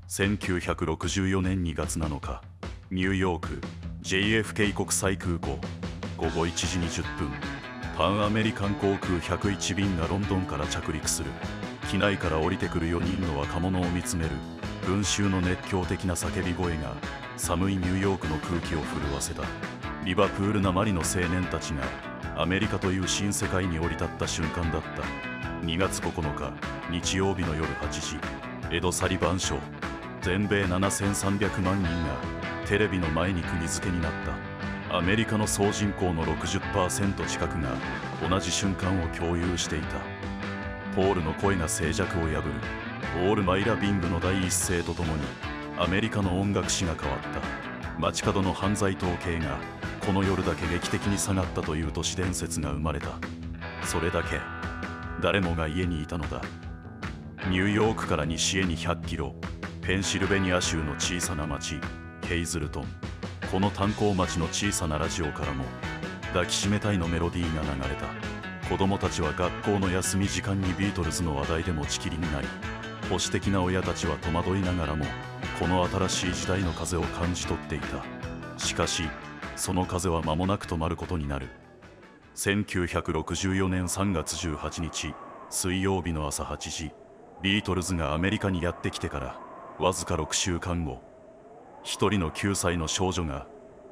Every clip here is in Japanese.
1964年2月7日、ニューヨーク JFK 国際空港、午後1時20分、パンアメリカン航空101便がロンドンから着陸する。機内から降りてくる4人の若者を見つめる群衆の熱狂的な叫び声が寒いニューヨークの空気を震わせた。リバプールなまりの青年たちがアメリカという新世界に降り立った瞬間だった。2月9日日曜日の夜8時、エド・サリバン賞。全米7300万人がテレビの前に釘付けになった。アメリカの総人口の 60% 近くが同じ瞬間を共有していた。ポールの声が静寂を破る。オールマイラビングの第一声とともにアメリカの音楽史が変わった。街角の犯罪統計がこの夜だけ劇的に下がったという都市伝説が生まれた。それだけ誰もが家にいたのだ。ニューヨークから西へに100キロ、ペンシルベニア州の小さな町ヘイズルトン。この炭鉱町の小さなラジオからも抱きしめたいのメロディーが流れた。子供たちは学校の休み時間にビートルズの話題で持ちきりになり、保守的な親たちは戸惑いながらもこの新しい時代の風を感じ取っていた。しかしその風は間もなく止まることになる。1964年3月18日水曜日の朝8時、ビートルズがアメリカにやってきてからわずか6週間後、一人の9歳の少女が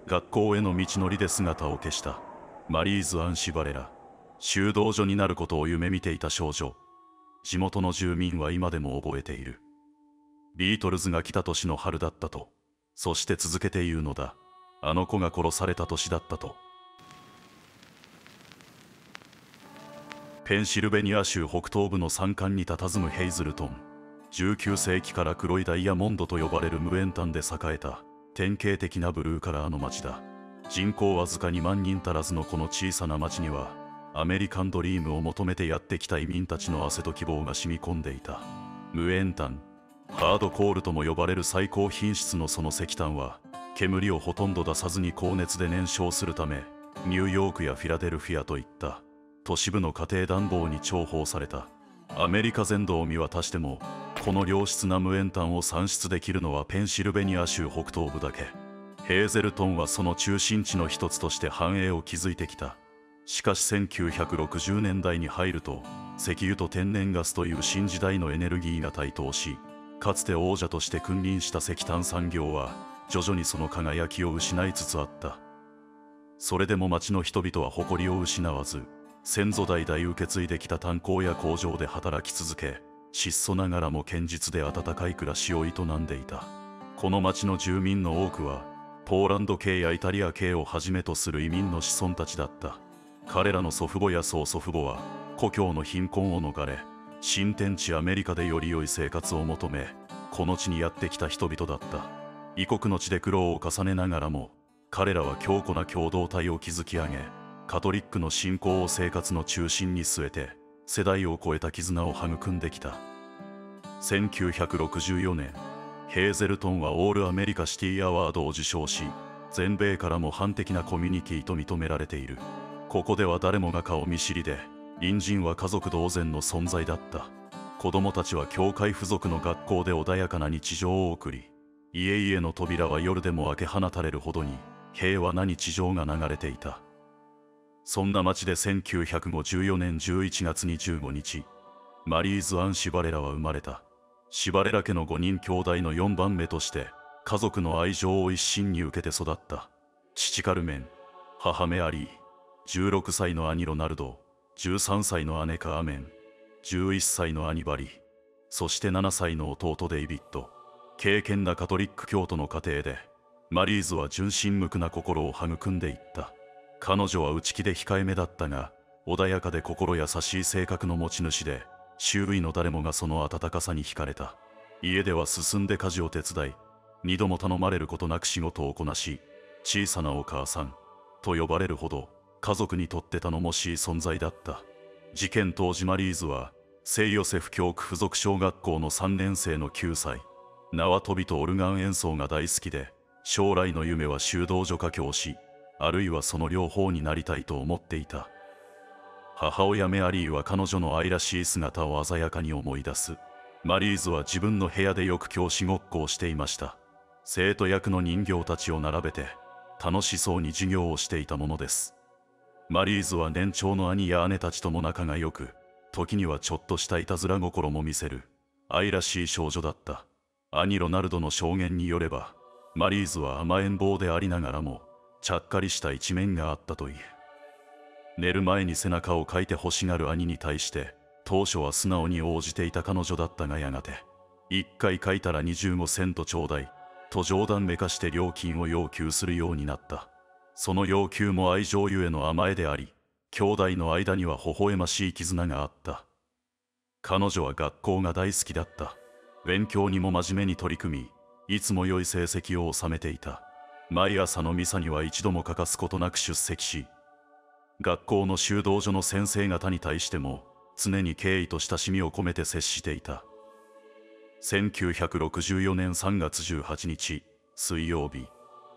学校への道のりで姿を消した。マリーズ・アン・シバレラ。修道女になることを夢見ていた少女。地元の住民は今でも覚えている。ビートルズが来た年の春だったと。そして続けて言うのだ。あの子が殺された年だったと。ペンシルベニア州北東部の山間に佇むヘイズルトン。19世紀から黒いダイヤモンドと呼ばれる無塩炭で栄えた典型的なブルーカラーの町だ。人口わずか2万人足らずのこの小さな町にはアメリカンドリームを求めてやってきた移民たちの汗と希望が染み込んでいた。無塩炭、ハードコールとも呼ばれる最高品質のその石炭は煙をほとんど出さずに高熱で燃焼するため、ニューヨークやフィラデルフィアといった都市部の家庭暖房に重宝された。アメリカ全土を見渡してもこの良質な無塩炭を産出できるのはペンシルベニア州北東部だけ。ヘーゼルトンはその中心地の一つとして繁栄を築いてきた。しかし1960年代に入ると石油と天然ガスという新時代のエネルギーが台頭し、かつて王者として君臨した石炭産業は徐々にその輝きを失いつつあった。それでも町の人々は誇りを失わず、先祖代々受け継いできた炭鉱や工場で働き続け、質素ながらも堅実で温かい暮らしを営んでいた。この町の住民の多くはポーランド系やイタリア系をはじめとする移民の子孫たちだった。彼らの祖父母や曽祖父母は故郷の貧困を逃れ、新天地アメリカでより良い生活を求め、この地にやってきた人々だった。異国の地で苦労を重ねながらも彼らは強固な共同体を築き上げ、カトリックの信仰を生活の中心に据えて世代を超えた絆を育んできた。1964年、ヘーゼルトンはオールアメリカシティアワードを受賞し、全米から模範的なコミュニティと認められている。ここでは誰もが顔見知りで、隣人は家族同然の存在だった。子供たちは教会付属の学校で穏やかな日常を送り、家々の扉は夜でも開け放たれるほどに平和な日常が流れていた。そんな町で1954年11月25日、マリーズ・アン・シバレラは生まれた。シバレラ家の5人兄弟の4番目として家族の愛情を一身に受けて育った。父カルメン、母メアリー、16歳の兄ロナルド、13歳の姉カーメン、11歳の兄バリー、そして7歳の弟デイビッド。敬虔なカトリック教徒の家庭でマリーズは純真無垢な心を育んでいった。彼女は内気で控えめだったが、穏やかで心優しい性格の持ち主で、周囲の誰もがその温かさに惹かれた。家では進んで家事を手伝い、2度も頼まれることなく仕事をこなし、小さなお母さんと呼ばれるほど家族にとって頼もしい存在だった。事件当時マリーズは聖ヨセフ教区附属小学校の3年生の9歳。縄跳びとオルガン演奏が大好きで、将来の夢は修道女家教師、あるいはその両方になりたいと思っていた。母親メアリーは彼女の愛らしい姿を鮮やかに思い出す。マリーズは自分の部屋でよく教師ごっこをしていました。生徒役の人形たちを並べて楽しそうに授業をしていたものです。マリーズは年長の兄や姉たちとも仲が良く、時にはちょっとしたいたずら心も見せる愛らしい少女だった。兄ロナルドの証言によれば、マリーズは甘えん坊でありながらもちゃっかりした一面があったという。寝る前に背中をかいて欲しがる兄に対して当初は素直に応じていた彼女だったが、やがて1回書いたら25セントちょうだいと冗談めかして料金を要求するようになった。その要求も愛情ゆえの甘えであり、兄弟の間には微笑ましい絆があった。彼女は学校が大好きだった。勉強にも真面目に取り組み、いつも良い成績を収めていた。毎朝のミサには一度も欠かすことなく出席し、学校の修道所の先生方に対しても常に敬意と親しみを込めて接していた。1964年3月18日水曜日、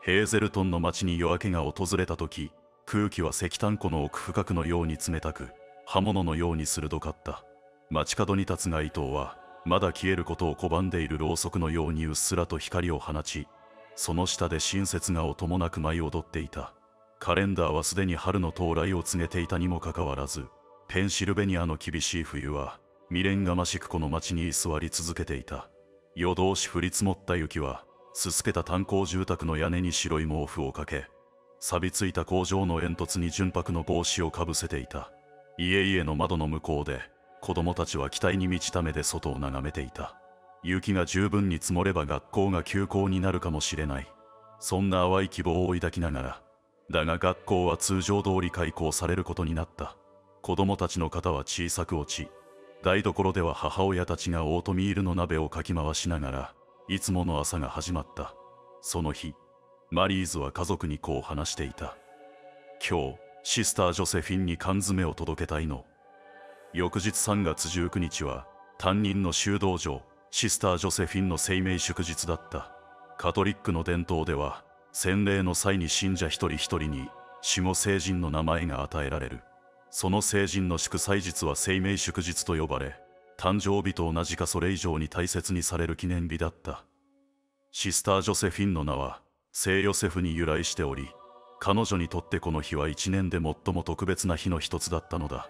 ヘーゼルトンの町に夜明けが訪れた時、空気は石炭湖の奥深くのように冷たく、刃物のように鋭かった。街角に立つ街灯はまだ消えることを拒んでいるろうそくのようにうっすらと光を放ち、その下で新雪が音もなく舞い踊っていた。カレンダーはすでに春の到来を告げていたにもかかわらず、ペンシルベニアの厳しい冬は未練がましくこの町に居座り続けていた。夜通し降り積もった雪はすすけた炭鉱住宅の屋根に白い毛布をかけ、錆びついた工場の煙突に純白の帽子をかぶせていた。家々の窓の向こうで子供たちは期待に満ちた目で外を眺めていた。雪が十分に積もれば学校が休校になるかもしれない。そんな淡い希望を抱きながら、だが学校は通常通り開校されることになった。子供たちの肩は小さく落ち、台所では母親たちがオートミールの鍋をかき回しながらいつもの朝が始まった。その日、マリーズは家族にこう話していた。今日シスター・ジョセフィンに缶詰を届けたいの。翌日3月19日は担任の修道女シスター・ジョセフィンの生命祝日だった。カトリックの伝統では洗礼の際に信者一人一人に守護聖人の名前が与えられる。その聖人の祝祭日は生命祝日と呼ばれ、誕生日と同じかそれ以上に大切にされる記念日だった。シスター・ジョセフィンの名は聖ヨセフに由来しており、彼女にとってこの日は一年で最も特別な日の一つだったのだ。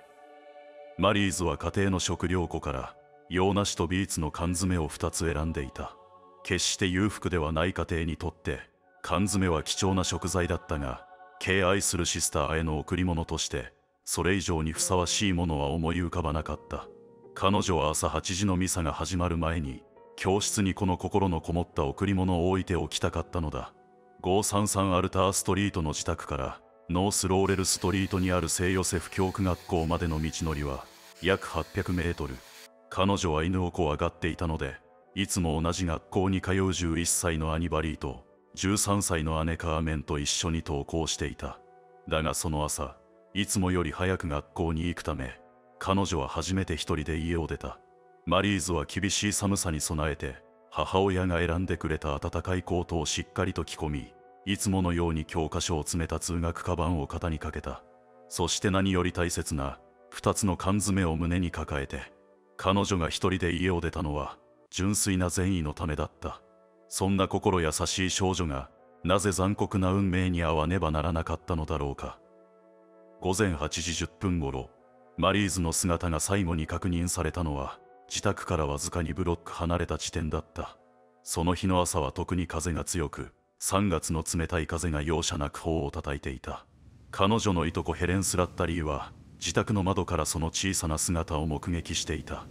マリーズは家庭の食料庫から洋梨とビーツの缶詰を2つ選んでいた。決して裕福ではない家庭にとって缶詰は貴重な食材だったが、敬愛するシスターへの贈り物としてそれ以上にふさわしいものは思い浮かばなかった。彼女は朝8時のミサが始まる前に教室にこの心のこもった贈り物を置いておきたかったのだ。533アルターストリートの自宅からノースローレルストリートにある聖ヨセフ教区学校までの道のりは約800メートル。彼女は犬を怖がっていたので、いつも同じ学校に通う11歳の兄バリーと13歳の姉カーメンと一緒に登校していた。だがその朝、いつもより早く学校に行くため、彼女は初めて一人で家を出た。マリーズは厳しい寒さに備えて、母親が選んでくれた暖かいコートをしっかりと着込み、いつものように教科書を詰めた通学カバンを肩にかけた。そして何より大切な2つの缶詰を胸に抱えて、彼女が一人で家を出たのは純粋な善意のためだった。そんな心優しい少女がなぜ残酷な運命に遭わねばならなかったのだろうか。午前8時10分ごろ、マリーズの姿が最後に確認されたのは自宅からわずかにブロック離れた地点だった。その日の朝は特に風が強く、3月の冷たい風が容赦なく頬を叩いていた。彼女のいとこヘレン・スラッタリーは自宅の窓からその小さな姿を目撃していた。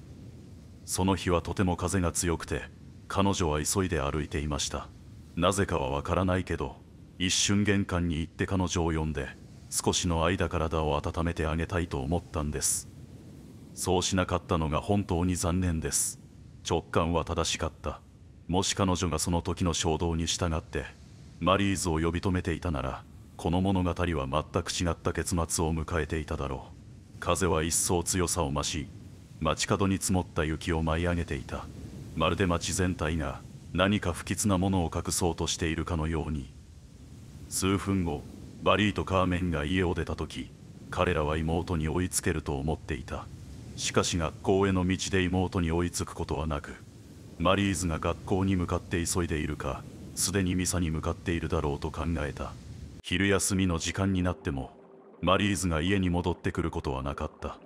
その日はとても風が強くて、彼女は急いで歩いていました。なぜかはわからないけど、一瞬玄関に行って彼女を呼んで少しの間体を温めてあげたいと思ったんです。そうしなかったのが本当に残念です。直感は正しかった。もし彼女がその時の衝動に従ってマリーズを呼び止めていたなら、この物語は全く違った結末を迎えていただろう。風は一層強さを増し、街角に積もった雪を舞い上げていた。まるで街全体が何か不吉なものを隠そうとしているかのように。数分後、バリーとカーメンが家を出た時、彼らは妹に追いつけると思っていた。しかし学校への道で妹に追いつくことはなく、マリーズが学校に向かって急いでいるか、すでにミサに向かっているだろうと考えた。昼休みの時間になってもマリーズが家に戻ってくることはなかった。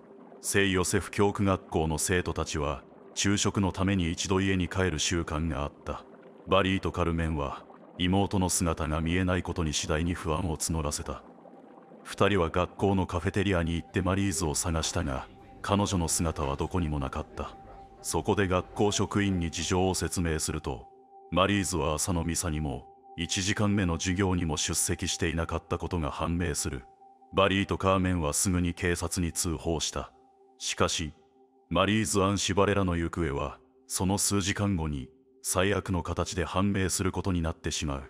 聖ヨセフ教区学校の生徒たちは昼食のために一度家に帰る習慣があった。バリーとカルメンは妹の姿が見えないことに次第に不安を募らせた。二人は学校のカフェテリアに行ってマリーズを探したが、彼女の姿はどこにもなかった。そこで学校職員に事情を説明すると、マリーズは朝のミサにも1時間目の授業にも出席していなかったことが判明する。バリーとカーメンはすぐに警察に通報した。しかしマリーズ・アン・シバレラの行方はその数時間後に最悪の形で判明することになってしまう。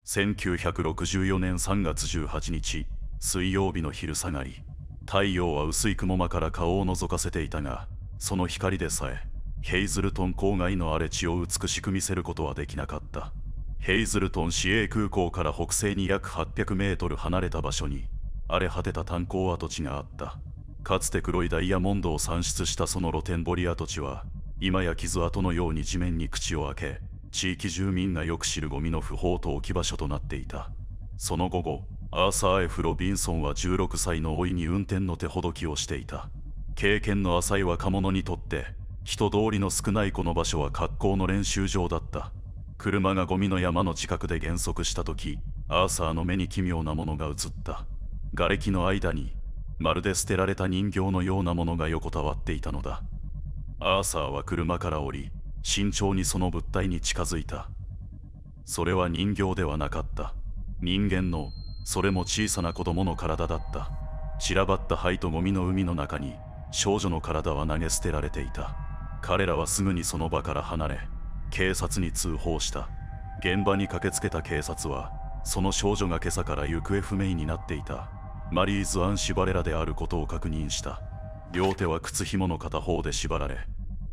1964年3月18日水曜日の昼下がり、太陽は薄い雲間から顔を覗かせていたが、その光でさえヘイズルトン郊外の荒れ地を美しく見せることはできなかった。ヘイズルトン市営空港から北西に約800メートル離れた場所に荒れ果てた炭鉱跡地があった。かつて黒いダイヤモンドを産出したその露天掘り跡地は今や傷跡のように地面に口を開け、地域住民がよく知るゴミの不法投棄場所となっていた。その午後、アーサー・F・ロビンソンは16歳の甥に運転の手ほどきをしていた。経験の浅い若者にとって人通りの少ないこの場所は格好の練習場だった。車がゴミの山の近くで減速した時、アーサーの目に奇妙なものが映った。瓦礫の間にまるで捨てられた人形のようなものが横たわっていたのだ。アーサーは車から降り、慎重にその物体に近づいた。それは人形ではなかった。人間の、それも小さな子供の体だった。散らばった灰とゴミの海の中に少女の体は投げ捨てられていた。彼らはすぐにその場から離れ、警察に通報した。現場に駆けつけた警察はその少女が今朝から行方不明になっていたマリーズ・アン・シバレラであることを確認した。両手は靴紐の片方で縛られ、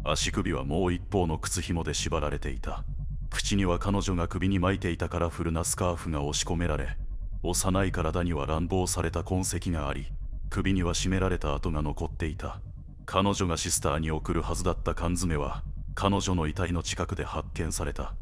足首はもう一方の靴紐で縛られていた。口には彼女が首に巻いていたカラフルなスカーフが押し込められ、幼い体には乱暴された痕跡があり、首には絞められた跡が残っていた。彼女がシスターに送るはずだった缶詰は彼女の遺体の近くで発見された。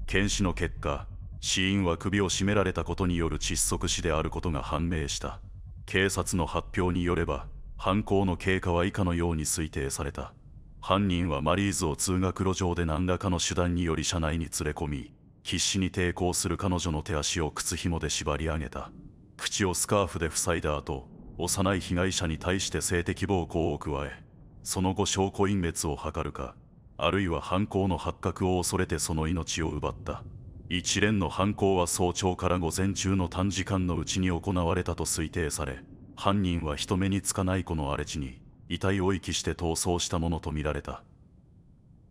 検視の結果、死因は首を絞められたことによる窒息死であることが判明した。警察の発表によれば、犯行の経過は以下のように推定された。犯人はマリーズを通学路上で何らかの手段により車内に連れ込み、必死に抵抗する彼女の手足を靴紐で縛り上げた。口をスカーフで塞いだ後、幼い被害者に対して性的暴行を加え、その後証拠隠滅を図るか、あるいは犯行の発覚を恐れてその命を奪った。一連の犯行は早朝から午前中の短時間のうちに行われたと推定され、犯人は人目につかないこの荒れ地に遺体を遺棄して逃走したものとみられた。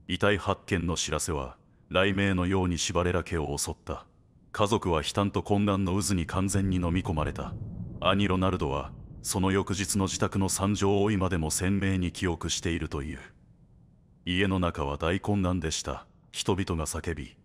遺体発見の知らせは雷鳴のようにシバレラ家を襲った。家族は悲嘆と混乱の渦に完全に飲み込まれた。兄ロナルドはその翌日の自宅の惨状を今でも鮮明に記憶しているという。家の中は大混乱でした。人々が叫び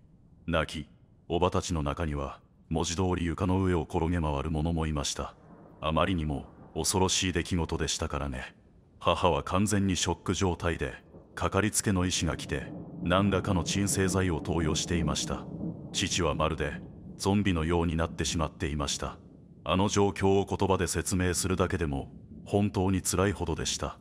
泣き、おばたちの中には文字通り床の上を転げ回る者もいました。あまりにも恐ろしい出来事でしたからね。母は完全にショック状態で、かかりつけの医師が来て何らかの鎮静剤を投与していました。父はまるでゾンビのようになってしまっていました。あの状況を言葉で説明するだけでも本当につらいほどでした。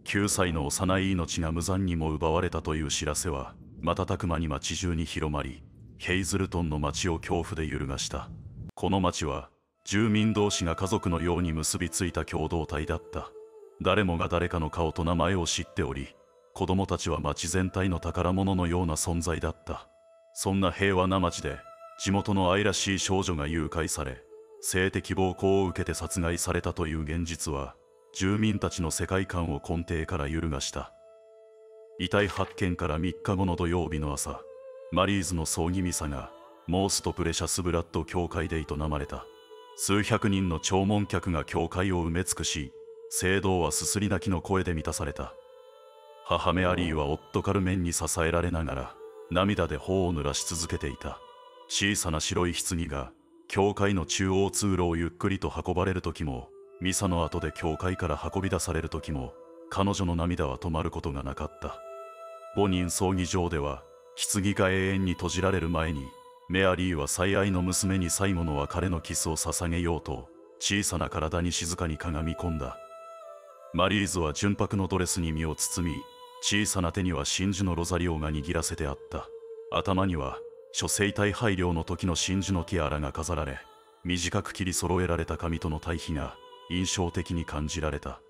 9歳の幼い命が無残にも奪われたという知らせは瞬く間に町中に広まり、ヘイズルトンの町を恐怖で揺るがした。この町は住民同士が家族のように結びついた共同体だった。誰もが誰かの顔と名前を知っており、子供たちは町全体の宝物のような存在だった。そんな平和な町で地元の愛らしい少女が誘拐され、性的暴行を受けて殺害されたという現実は住民たちの世界観を根底から揺るがした。遺体発見から3日後の土曜日の朝、マリーズの葬儀ミサがモーストプレシャスブラッド教会で営まれた。数百人の弔問客が教会を埋め尽くし、聖堂はすすり泣きの声で満たされた。母メアリーは夫カルメンに支えられながら涙で頬を濡らし続けていた。小さな白い棺が教会の中央通路をゆっくりと運ばれる時もミサの後で教会から運び出される時も彼女の涙は止まることがなかった。母人葬儀場では棺が永遠に閉じられる前に、メアリーは最愛の娘に最後の別れのキスを捧げようと小さな体に静かにかがみ込んだ。マリーズは純白のドレスに身を包み、小さな手には真珠のロザリオが握らせてあった。頭には諸生体配慮の時の真珠のティアラが飾られ、短く切り揃えられた髪との対比が印象的に感じられた。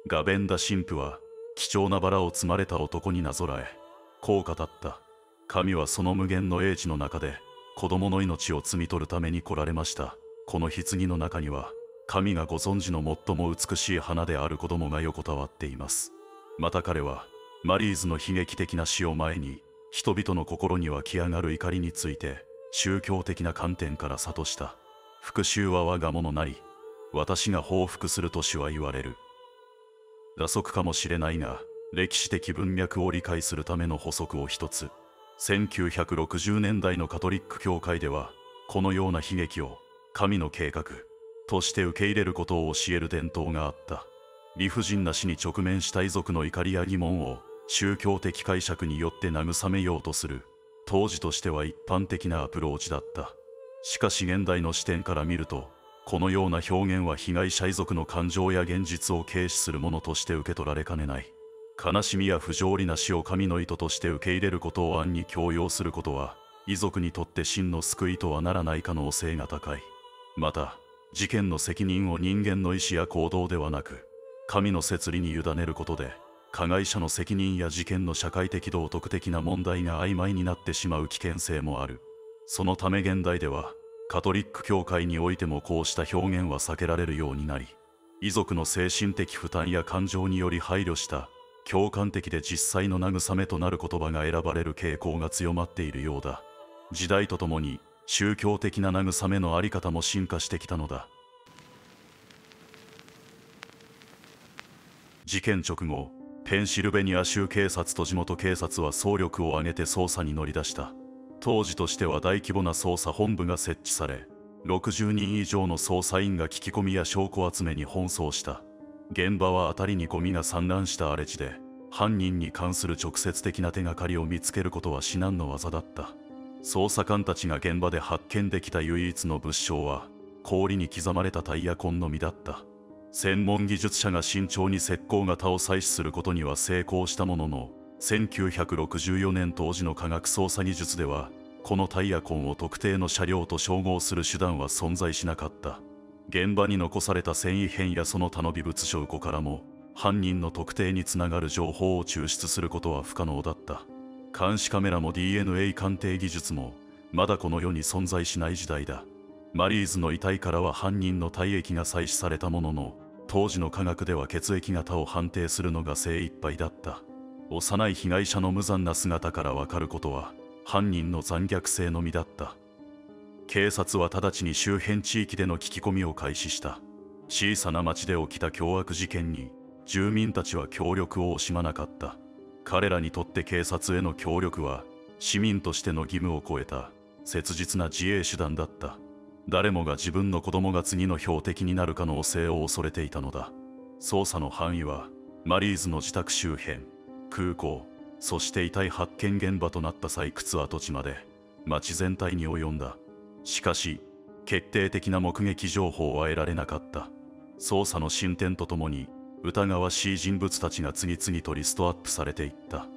ガベンダ神父は貴重なバラを摘まれた男になぞらえ、こう語った。神はその無限の英知の中で子供の命を摘み取るために来られました。この棺の中には神がご存知の最も美しい花である子供が横たわっています。また彼はマリーズの悲劇的な死を前に、人々の心に湧き上がる怒りについて宗教的な観点から諭した。復讐は我が物なり、私が報復すると主は言われる。打足かもしれないが、歴史的文脈を理解するための補足を一つ。1960年代のカトリック教会では、このような悲劇を神の計画として受け入れることを教える伝統があった。理不尽な死に直面した遺族の怒りや疑問を宗教的解釈によって慰めようとする、当時としては一般的なアプローチだった。しかし現代の視点から見ると、このような表現は被害者遺族の感情や現実を軽視するものとして受け取られかねない。悲しみや不条理な死を神の意図として受け入れることを暗に強要することは、遺族にとって真の救いとはならない可能性が高い。また、事件の責任を人間の意思や行動ではなく、神の摂理に委ねることで、加害者の責任や事件の社会的道徳的な問題が曖昧になってしまう危険性もある。そのため現代では、カトリック教会においてもこうした表現は避けられるようになり、遺族の精神的負担や感情により配慮した共感的で実際の慰めとなる言葉が選ばれる傾向が強まっているようだ。時代とともに宗教的な慰めの在り方も進化してきたのだ。事件直後、ペンシルベニア州警察と地元警察は総力を挙げて捜査に乗り出した。当時としては大規模な捜査本部が設置され、60人以上の捜査員が聞き込みや証拠集めに奔走した。現場は辺りにゴミが散乱した荒れ地で、犯人に関する直接的な手がかりを見つけることは至難の業だった。捜査官たちが現場で発見できた唯一の物証は、氷に刻まれたタイヤ痕のみだった。専門技術者が慎重に石膏型を採取することには成功したものの、1964年当時の科学捜査技術では、このタイヤ痕を特定の車両と照合する手段は存在しなかった。現場に残された繊維片やその他の微物証拠からも、犯人の特定につながる情報を抽出することは不可能だった。監視カメラも DNA 鑑定技術も、まだこの世に存在しない時代だ。マリーズの遺体からは犯人の体液が採取されたものの、当時の科学では血液型を判定するのが精一杯だった。幼い被害者の無残な姿からわかることは、犯人の残虐性のみだった。警察は直ちに周辺地域での聞き込みを開始した。小さな町で起きた凶悪事件に、住民たちは協力を惜しまなかった。彼らにとって警察への協力は、市民としての義務を超えた、切実な自衛手段だった。誰もが自分の子供が次の標的になる可能性を恐れていたのだ。捜査の範囲は、マリーズの自宅周辺、空港、そして遺体発見現場となった採掘跡地まで、町全体に及んだ。しかし、決定的な目撃情報は得られなかった。捜査の進展とともに、疑わしい人物たちが次々とリストアップされていった。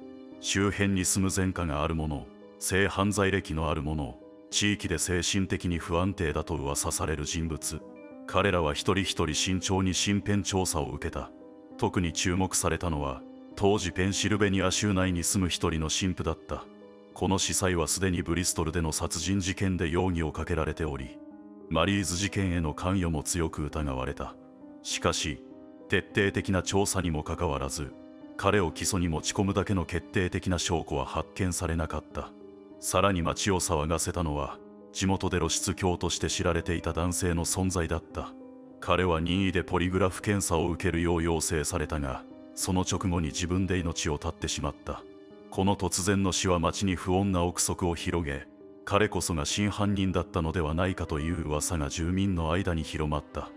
周辺に住む前科がある者、性犯罪歴のある者、地域で精神的に不安定だと噂される人物。彼らは一人一人慎重に身辺調査を受けた。特に注目されたのは、当時ペンシルベニア州内に住む一人の神父だった。この司祭はすでにブリストルでの殺人事件で容疑をかけられており、マリーズ事件への関与も強く疑われた。しかし、徹底的な調査にもかかわらず、彼を起訴に持ち込むだけの決定的な証拠は発見されなかった。さらに町を騒がせたのは、地元で露出狂として知られていた男性の存在だった。彼は任意でポリグラフ検査を受けるよう要請されたが、その直後に自分で命を絶ってしまった。この突然の死は町に不穏な憶測を広げ、彼こそが真犯人だったのではないかという噂が住民の間に広まった。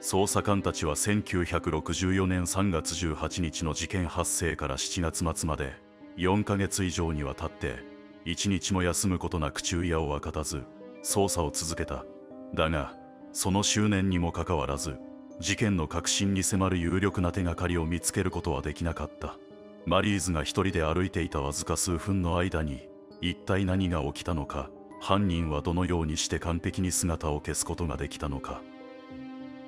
捜査官たちは1964年3月18日の事件発生から7月末まで4ヶ月以上にわたって一日も休むことなく昼夜を明かたず捜査を続けた。だがその執念にもかかわらず事件の核心に迫る有力な手がかりを見つけることはできなかった。マリーズが一人で歩いていたわずか数分の間に一体何が起きたのか、犯人はどのようにして完璧に姿を消すことができたのか、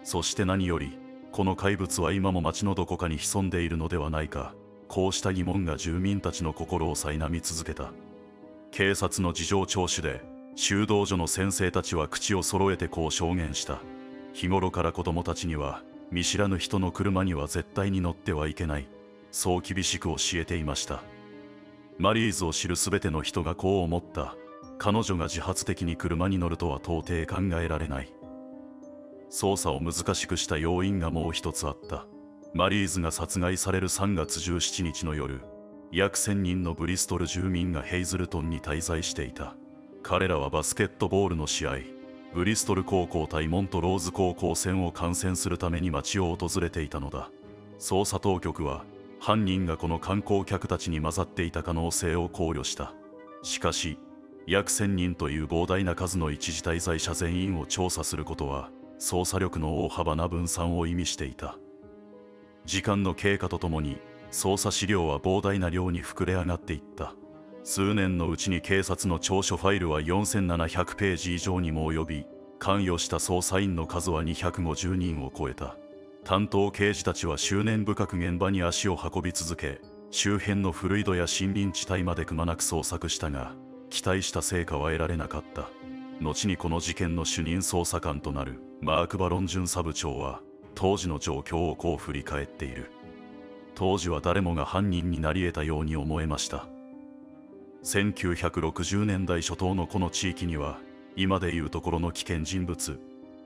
そして何よりこの怪物は今も町のどこかに潜んでいるのではないか。こうした疑問が住民たちの心を苛み続けた。警察の事情聴取で修道女の先生たちは口を揃えてこう証言した。日頃から子供たちには見知らぬ人の車には絶対に乗ってはいけない、そう厳しく教えていました。マリーズを知るすべての人がこう思った。彼女が自発的に車に乗るとは到底考えられない。捜査を難しくした要因がもう一つあった。マリーズが殺害される3月17日の夜、約1000人のブリストル住民がヘイズルトンに滞在していた。彼らはバスケットボールの試合、ブリストル高校対モントローズ高校戦を観戦するために町を訪れていたのだ。捜査当局は犯人がこの観光客たちに混ざっていた可能性を考慮した。しかし約1000人という膨大な数の一時滞在者全員を調査することは捜査力の大幅な分散を意味していた。時間の経過とともに捜査資料は膨大な量に膨れ上がっていった。数年のうちに警察の調書ファイルは4700ページ以上にも及び、関与した捜査員の数は250人を超えた。担当刑事たちは執念深く現場に足を運び続け、周辺の古井戸や森林地帯までくまなく捜索したが、期待した成果は得られなかった。後にこの事件の主任捜査官となるマーク・バロン准査部長は当時の状況をこう振り返っている。当時は誰もが犯人になり得たように思えました。1960年代初頭のこの地域には今でいうところの危険人物、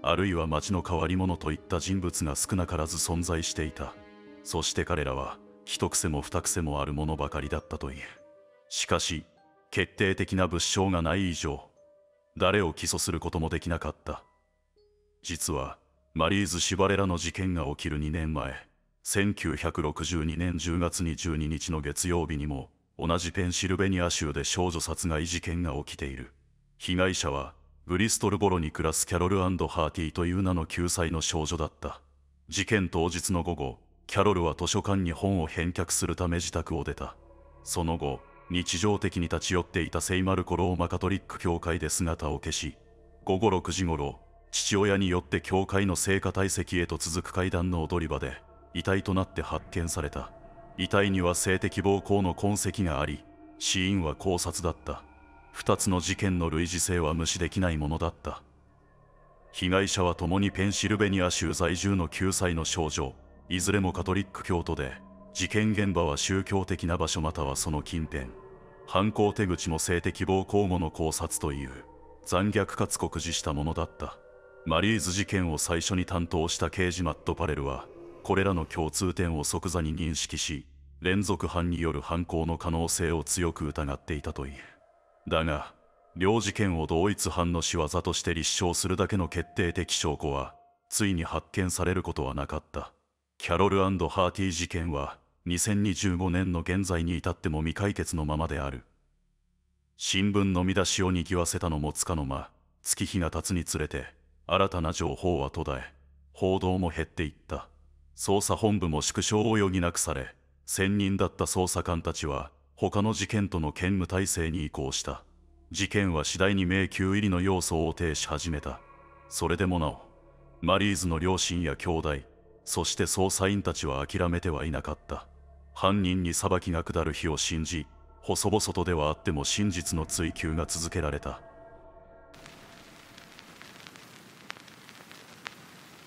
あるいは町の変わり者といった人物が少なからず存在していた。そして彼らは一癖も二癖もあるものばかりだったという。しかし決定的な物証がない以上誰を起訴することもできなかった。実はマリーズ・シバレラの事件が起きる2年前、1962年10月22日の月曜日にも同じペンシルベニア州で少女殺害事件が起きている。被害者はブリストルボロに暮らすキャロル&ハーティという名の9歳の少女だった。事件当日の午後、キャロルは図書館に本を返却するため自宅を出た。その後、日常的に立ち寄っていた聖マルコ・ローマカトリック教会で姿を消し、午後6時ごろ、父親によって教会の聖歌隊席へと続く階段の踊り場で遺体となって発見された。遺体には性的暴行の痕跡があり、死因は絞殺だった。2つの事件の類似性は無視できないものだった。被害者は共にペンシルベニア州在住の9歳の少女、いずれもカトリック教徒で、事件現場は宗教的な場所またはその近辺。犯行手口も性的暴行後の絞殺という残虐かつ酷似したものだった。マリーズ事件を最初に担当した刑事マット・パレルはこれらの共通点を即座に認識し、連続犯による犯行の可能性を強く疑っていたという。だが両事件を同一犯の仕業として立証するだけの決定的証拠はついに発見されることはなかった。キャロル&ハーティ事件は2025年の現在に至っても未解決のままである。新聞の見出しを賑わせたのもつかの間、月日が経つにつれて新たな情報は途絶え、報道も減っていった。捜査本部も縮小を余儀なくされ、専任だった捜査官たちは他の事件との兼務体制に移行した。事件は次第に迷宮入りの要素を呈し始めた。それでもなお、マリーズの両親や兄弟、そして捜査員たちは諦めてはいなかった。犯人に裁きが下る日を信じ、細々とではあっても真実の追求が続けられた。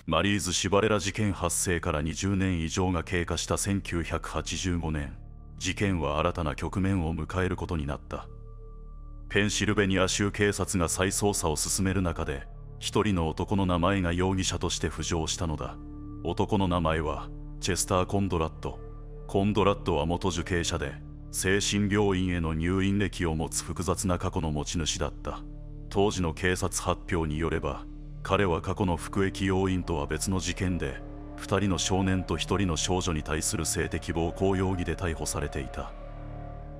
マリーズ・シバレラ事件発生から20年以上が経過した1985年、事件は新たな局面を迎えることになった。ペンシルベニア州警察が再捜査を進める中で、一人の男の名前が容疑者として浮上したのだ。男の名前はチェスター・コンドラッド。コンドラッドは元受刑者で、精神病院への入院歴を持つ複雑な過去の持ち主だった。当時の警察発表によれば、彼は過去の服役要員とは別の事件で2人の少年と1人の少女に対する性的暴行容疑で逮捕されていた。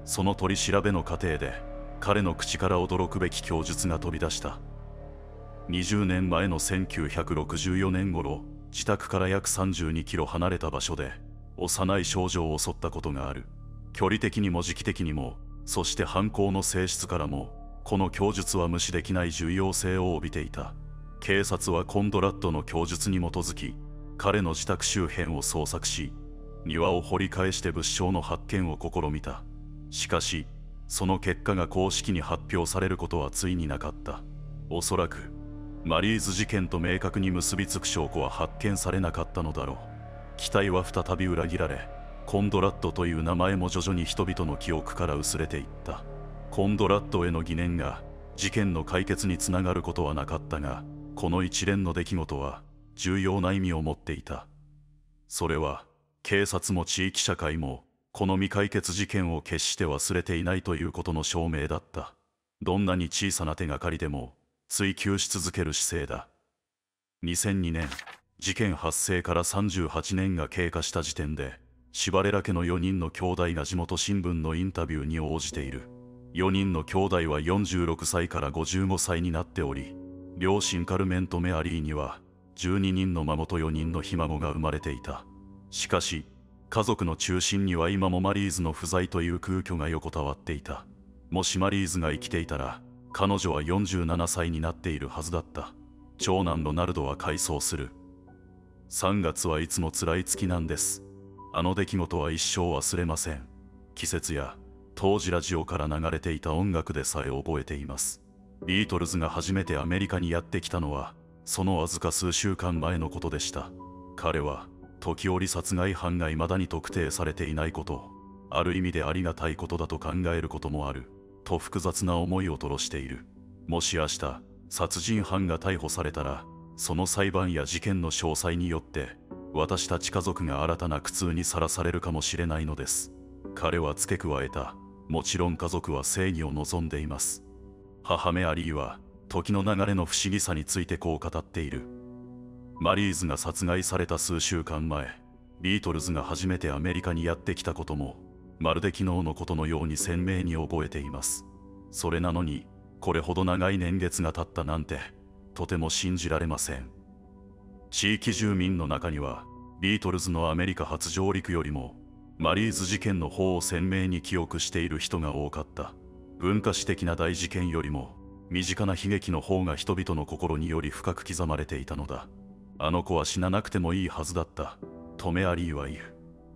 その取り調べの過程で彼の口から驚くべき供述が飛び出した。20年前の1964年頃、自宅から約32キロ離れた場所で幼い少女を襲ったことがある。距離的にも時期的にも、そして犯行の性質からも、この供述は無視できない重要性を帯びていた。警察はコンドラッドの供述に基づき、彼の自宅周辺を捜索し、庭を掘り返して物証の発見を試みた。しかし、その結果が公式に発表されることはついになかった。おそらく、マリーズ事件と明確に結びつく証拠は発見されなかったのだろう。期待は再び裏切られ、コンドラッドという名前も徐々に人々の記憶から薄れていった。コンドラッドへの疑念が事件の解決につながることはなかったが、この一連の出来事は重要な意味を持っていた。それは、警察も地域社会も、この未解決事件を決して忘れていないということの証明だった。どんなに小さな手がかりでも追求し続ける姿勢だ。2002年、事件発生から38年が経過した時点で、シバレラ家の4人の兄弟が地元新聞のインタビューに応じている。4人の兄弟は46歳から55歳になっており、両親カルメンとメアリーには12人の孫と4人のひ孫が生まれていた。しかし、家族の中心には今もマリーズの不在という空虚が横たわっていた。もしマリーズが生きていたら、彼女は47歳になっているはずだった。長男ロナルドは回想する。3月はいつも辛い月なんです。あの出来事は一生忘れません。季節や当時ラジオから流れていた音楽でさえ覚えています。ビートルズが初めてアメリカにやってきたのは、そのわずか数週間前のことでした。彼は、時折殺害犯が未だに特定されていないことを、ある意味でありがたいことだと考えることもある、と複雑な思いを吐露している。もし明日、殺人犯が逮捕されたら、その裁判や事件の詳細によって、私たち家族が新たな苦痛にさらされるかもしれないのです。彼は付け加えた。もちろん家族は正義を望んでいます。母メアリーは、時の流れの不思議さについてこう語っている。マリーズが殺害された数週間前、ビートルズが初めてアメリカにやってきたことも、まるで昨日のことのように鮮明に覚えています。それなのに、これほど長い年月が経ったなんて、とても信じられません。地域住民の中には、ビートルズのアメリカ初上陸よりも、マリーズ事件の方を鮮明に記憶している人が多かった。文化史的な大事件よりも、身近な悲劇の方が人々の心により深く刻まれていたのだ。あの子は死ななくてもいいはずだった、とメアリーは言う。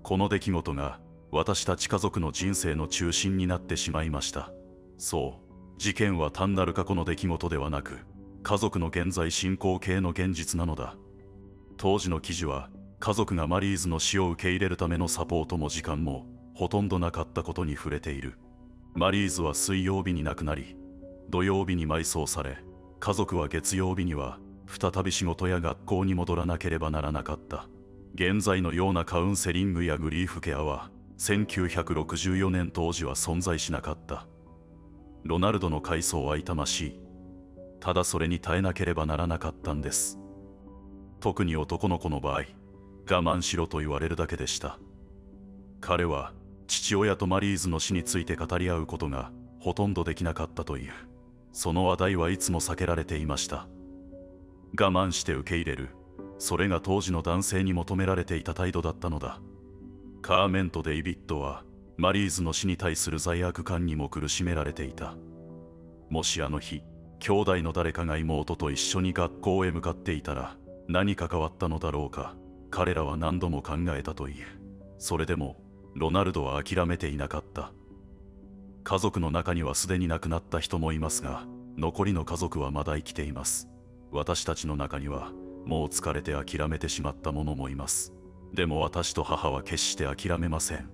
この出来事が、私たち家族の人生の中心になってしまいました。そう、事件は単なる過去の出来事ではなく、家族の現在進行形の現実なのだ。当時の記事は、家族がマリーズの死を受け入れるためのサポートも時間もほとんどなかったことに触れている。マリーズは水曜日に亡くなり、土曜日に埋葬され、家族は月曜日には再び仕事や学校に戻らなければならなかった。現在のようなカウンセリングやグリーフケアは1964年当時は存在しなかった。ロナルドの回想は痛ましい。ただそれに耐えなければならなかったんです。特に男の子の場合、我慢しろと言われるだけでした。彼は父親とマリーズの死について語り合うことがほとんどできなかったという。その話題はいつも避けられていました。我慢して受け入れる。それが当時の男性に求められていた態度だったのだ。カーメンとデイビッドはマリーズの死に対する罪悪感にも苦しめられていた。もしあの日、兄弟の誰かが妹と一緒に学校へ向かっていたら何か変わったのだろうか。彼らは何度も考えたという。それでもロナルドは諦めていなかった。家族の中にはすでに亡くなった人もいますが、残りの家族はまだ生きています。私たちの中にはもう疲れて諦めてしまった者もいます。でも私と母は決して諦めません。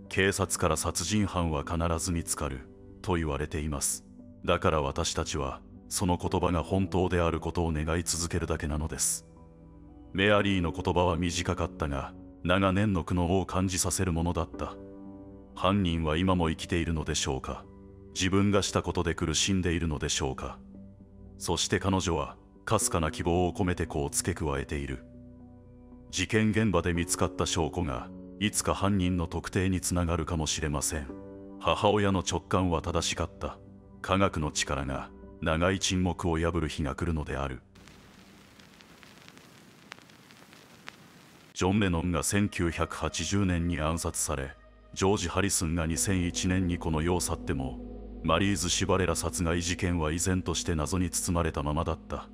警察から殺人犯は必ず見つかると言われています。だから私たちはその言葉が本当であることを願い続けるだけなのです。メアリーの言葉は短かったが、長年の苦悩を感じさせるものだった。犯人は今も生きているのでしょうか。自分がしたことで苦しんでいるのでしょうか。そして彼女はかすかな希望を込めてこう付け加えている。事件現場で見つかった証拠がいつか犯人の特定につながるかもしれません。母親の直感は正しかった。科学の力が長い沈黙を破る日が来るのである。ジョン・レノンが1980年に暗殺され、ジョージ・ハリスンが2001年にこの世を去っても、マリーズ・シバレラ殺害事件は依然として謎に包まれたままだった。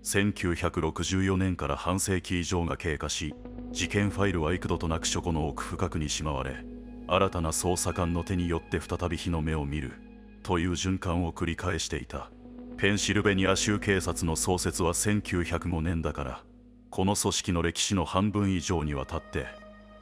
1964年から半世紀以上が経過し、事件ファイルは幾度となく書庫の奥深くにしまわれ、新たな捜査官の手によって再び日の目を見るという循環を繰り返していた。ペンシルベニア州警察の創設は1905年だから、この組織の歴史の半分以上にわたって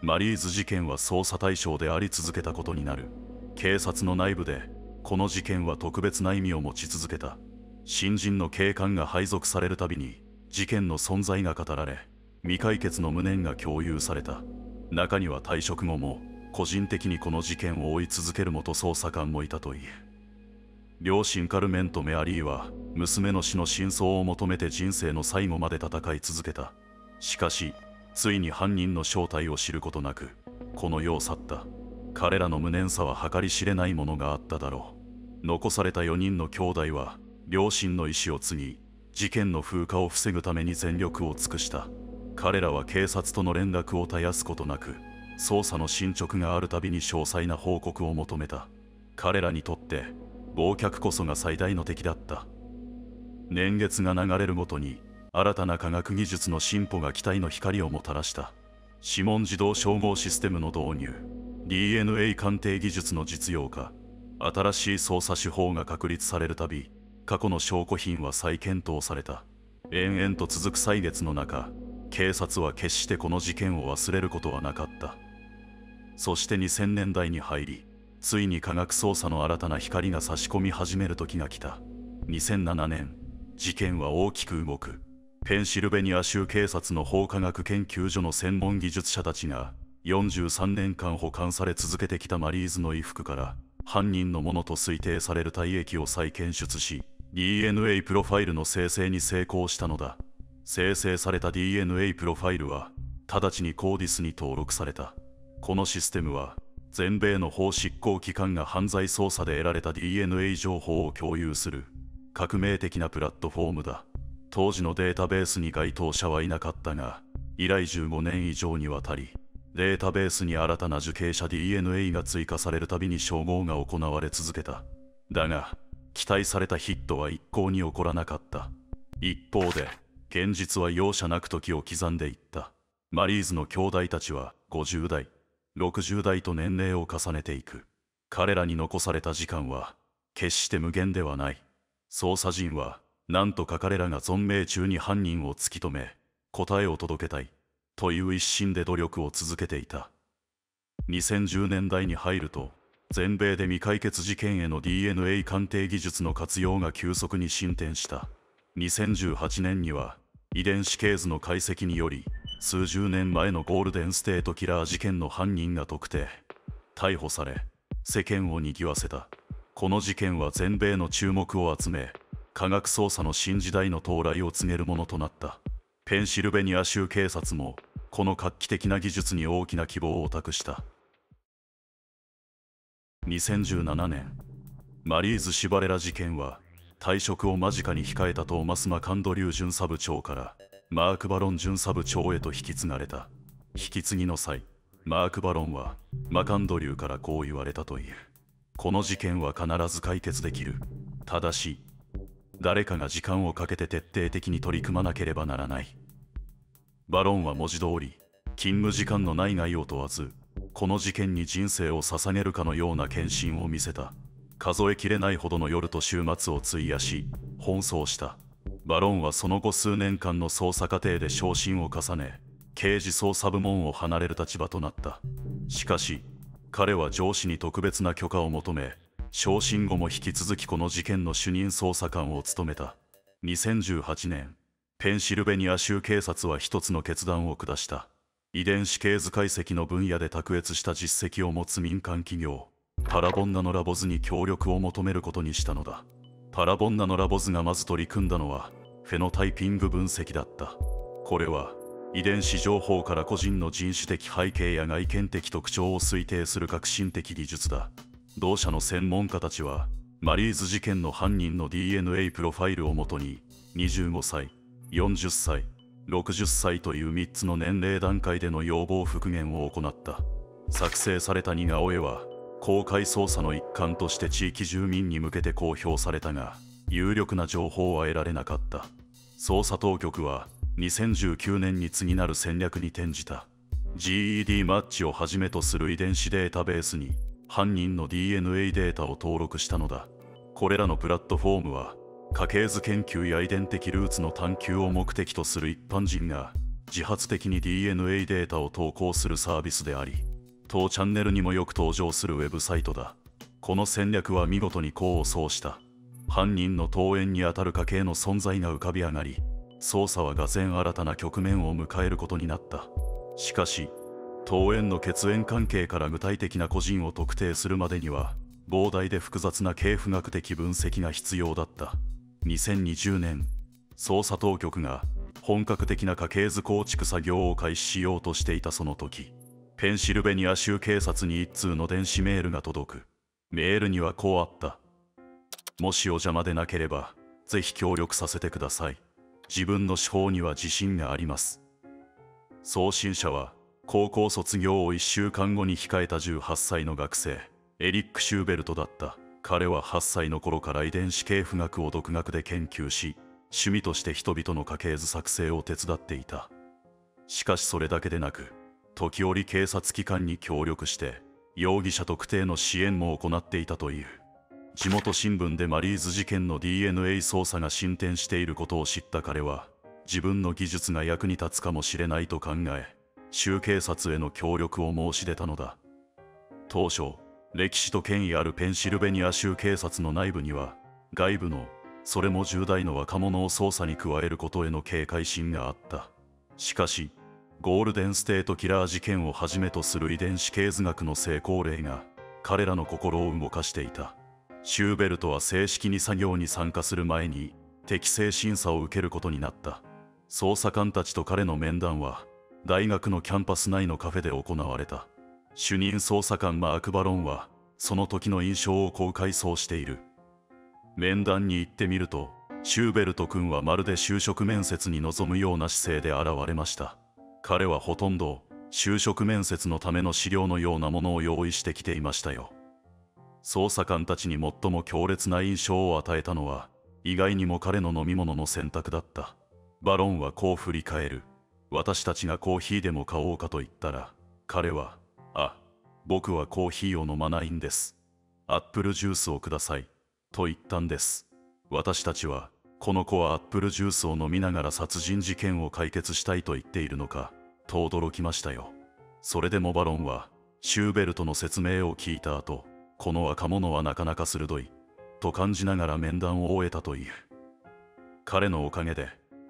マリーズ事件は捜査対象であり続けたことになる。警察の内部でこの事件は特別な意味を持ち続けた。新人の警官が配属されるたびに事件の存在が語られ、未解決の無念が共有された。中には退職後も個人的にこの事件を追い続ける元捜査官もいたという。両親カルメンとメアリーは娘の死の真相を求めて人生の最後まで戦い続けた。しかしついに犯人の正体を知ることなくこの世を去った。彼らの無念さは計り知れないものがあっただろう。残された4人の兄弟は両親の意志を継ぎ、事件の風化を防ぐために全力を尽くした。彼らは警察との連絡を絶やすことなく、捜査の進捗があるたびに詳細な報告を求めた。彼らにとって忘却こそが最大の敵だった。年月が流れるごとに新たな科学技術の進歩が期待の光をもたらした。指紋自動照合システムの導入、 DNA 鑑定技術の実用化、新しい捜査手法が確立されるたび、過去の証拠品は再検討された。延々と続く歳月の中、警察は決してこの事件を忘れることはなかった。そして2000年代に入り、ついに科学捜査の新たな光が差し込み始める時が来た。2007年、事件は大きく動く。ペンシルベニア州警察の法科学研究所の専門技術者たちが43年間保管され続けてきたマリーズの衣服から犯人のものと推定される体液を再検出し、 DNA プロファイルの生成に成功したのだ。生成された DNA プロファイルは直ちにコーディスに登録された。このシステムは全米の法執行機関が犯罪捜査で得られた DNA 情報を共有する革命的なプラットフォームだ。当時のデータベースに該当者はいなかったが、以来15年以上にわたりデータベースに新たな受刑者 DNA が追加されるたびに照合が行われ続けた。だが期待されたヒットは一向に起こらなかった。一方で現実は容赦なく時を刻んでいった。マリーズの兄弟たちは50代、60代と年齢を重ねていく。彼らに残された時間は決して無限ではない。捜査陣はなんとか彼らが存命中に犯人を突き止め答えを届けたいという一心で努力を続けていた。2010年代に入ると全米で未解決事件への DNA 鑑定技術の活用が急速に進展した。2018年には遺伝子系図の解析により数十年前のゴールデンステートキラー事件の犯人が特定、逮捕され世間を賑わせた。この事件は全米の注目を集め、科学捜査の新時代の到来を告げるものとなった。ペンシルベニア州警察もこの画期的な技術に大きな希望を託した。2017年、マリーズ・シバレラ事件は退職を間近に控えたトーマス・マカンドリュー巡査部長からマーク・バロン巡査部長へと引き継がれた。引き継ぎの際、マーク・バロンはマカンドリューからこう言われたという。この事件は必ず解決できる。ただし誰かが時間をかけて徹底的に取り組まなければならない。バロンは文字通り勤務時間の内外を問わずこの事件に人生を捧げるかのような献身を見せた。数えきれないほどの夜と週末を費やし奔走した。バロンはその後数年間の捜査過程で昇進を重ね、刑事捜査部門を離れる立場となった。しかし彼は上司に特別な許可を求め、昇進後も引き続きこの事件の主任捜査官を務めた。2018年、ペンシルベニア州警察は一つの決断を下した。遺伝子系図解析の分野で卓越した実績を持つ民間企業、パラボンナノラボズに協力を求めることにしたのだ。パラボンナノラボズがまず取り組んだのは、フェノタイピング分析だった。これは遺伝子情報から個人の人種的背景や外見的特徴を推定する革新的技術だ。同社の専門家たちはマリーズ事件の犯人の DNA プロファイルをもとに25歳、40歳、60歳という3つの年齢段階での要望復元を行った。作成された似顔絵は公開捜査の一環として地域住民に向けて公表されたが、有力な情報は得られなかった。捜査当局は2019年に次なる戦略に転じた。 GED マッチをはじめとする遺伝子データベースに犯人の DNA データを登録したのだ。これらのプラットフォームは家系図研究や遺伝的ルーツの探求を目的とする一般人が自発的に DNA データを投稿するサービスであり、当チャンネルにもよく登場するウェブサイトだ。この戦略は見事に功を奏した。犯人の遠縁にあたる家系の存在が浮かび上がり、捜査は俄然新たな局面を迎えることになった。しかし、遠縁の血縁関係から具体的な個人を特定するまでには、膨大で複雑な系譜学的分析が必要だった。2020年、捜査当局が本格的な家系図構築作業を開始しようとしていたその時、ペンシルベニア州警察に一通の電子メールが届く。メールにはこうあった。もしお邪魔でなければ、ぜひ協力させてください。自分の手法には自信があります。送信者は、高校卒業を1週間後に控えた18歳の学生、エリック・シューベルトだった。彼は8歳の頃から遺伝子系譜学を独学で研究し、趣味として人々の家系図作成を手伝っていた。しかしそれだけでなく、時折警察機関に協力して、容疑者特定の支援も行っていたという。地元新聞でマリーズ事件の DNA 捜査が進展していることを知った彼は、自分の技術が役に立つかもしれないと考え、州警察への協力を申し出たのだ。当初、歴史と権威あるペンシルベニア州警察の内部には、外部の、それも10代の若者を捜査に加えることへの警戒心があった。しかし、ゴールデンステートキラー事件をはじめとする遺伝子系図学の成功例が、彼らの心を動かしていた。シューベルトは正式に作業に参加する前に、適正審査を受けることになった。捜査官たちと彼の面談は、大学のキャンパス内のカフェで行われた。主任捜査官マーク・バロンは、その時の印象をこう回想している。面談に行ってみると、シューベルト君はまるで就職面接に臨むような姿勢で現れました。彼はほとんど、就職面接のための資料のようなものを用意してきていましたよ。捜査官たちに最も強烈な印象を与えたのは、意外にも彼の飲み物の選択だった。バロンはこう振り返る。私たちがコーヒーでも買おうかと言ったら、彼は、僕はコーヒーを飲まないんです。アップルジュースをください。と言ったんです。私たちは、この子はアップルジュースを飲みながら殺人事件を解決したいと言っているのか、と驚きましたよ。それでもバロンは、シューベルトの説明を聞いた後、この若者はなかなか鋭い、と感じながら面談を終えたという。彼のおかげで、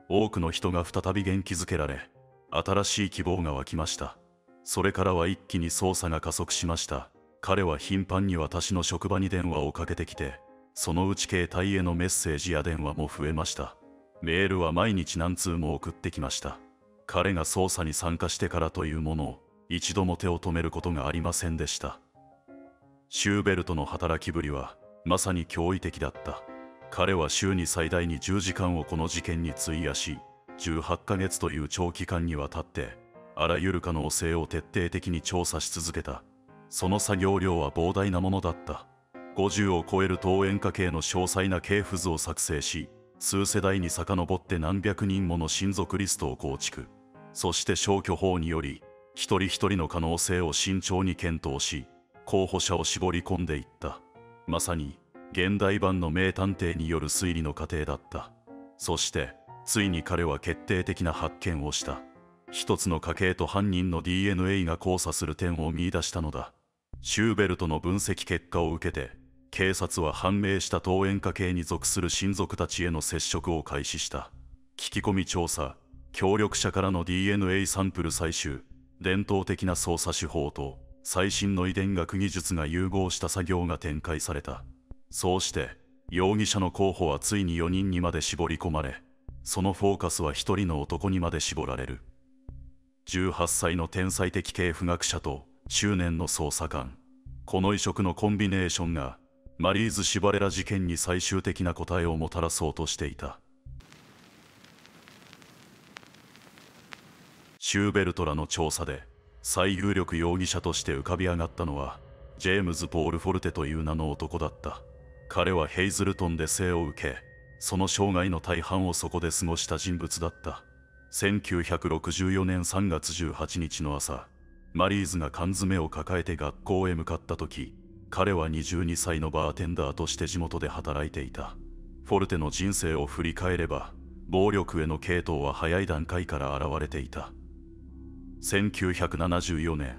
多くの人が再び元気づけられ、新しい希望が湧きました。それからは一気に捜査が加速しました。彼は頻繁に私の職場に電話をかけてきて、そのうち携帯へのメッセージや電話も増えました。メールは毎日何通も送ってきました。彼が捜査に参加してからというものを、一度も手を止めることがありませんでした。シューベルトの働きぶりは、まさに驚異的だった。彼は週に最大に10時間をこの事件に費やし、18ヶ月という長期間にわたって、あらゆる可能性を徹底的に調査し続けた。その作業量は膨大なものだった。50を超える遠縁家系の詳細な系譜図を作成し、数世代に遡って何百人もの親族リストを構築。そして消去法により、一人一人の可能性を慎重に検討し、候補者を絞り込んでいった。まさに、現代版の名探偵による推理の過程だった。そして、ついに彼は決定的な発見をした。一つの家系と犯人の DNA が交差する点を見出したのだ。シューベルトの分析結果を受けて、警察は判明した遠縁家系に属する親族たちへの接触を開始した。聞き込み調査、協力者からの DNA サンプル採集、伝統的な捜査手法と最新の遺伝学技術が融合した作業が展開された。そうして、容疑者の候補はついに4人にまで絞り込まれ、そのフォーカスは一人の男にまで絞られる。18歳の天才的経府学者と中年の捜査官、この異色のコンビネーションがマリーズ・シバレラ事件に最終的な答えをもたらそうとしていた。シューベルトらの調査で最有力容疑者として浮かび上がったのはジェームズ・ポール・フォルテという名の男だった。彼はヘイズルトンで生を受け、その生涯の大半をそこで過ごした人物だった。1964年3月18日の朝、マリーズが缶詰を抱えて学校へ向かった時、彼は22歳のバーテンダーとして地元で働いていた。フォルテの人生を振り返れば、暴力への傾倒は早い段階から現れていた。1974年、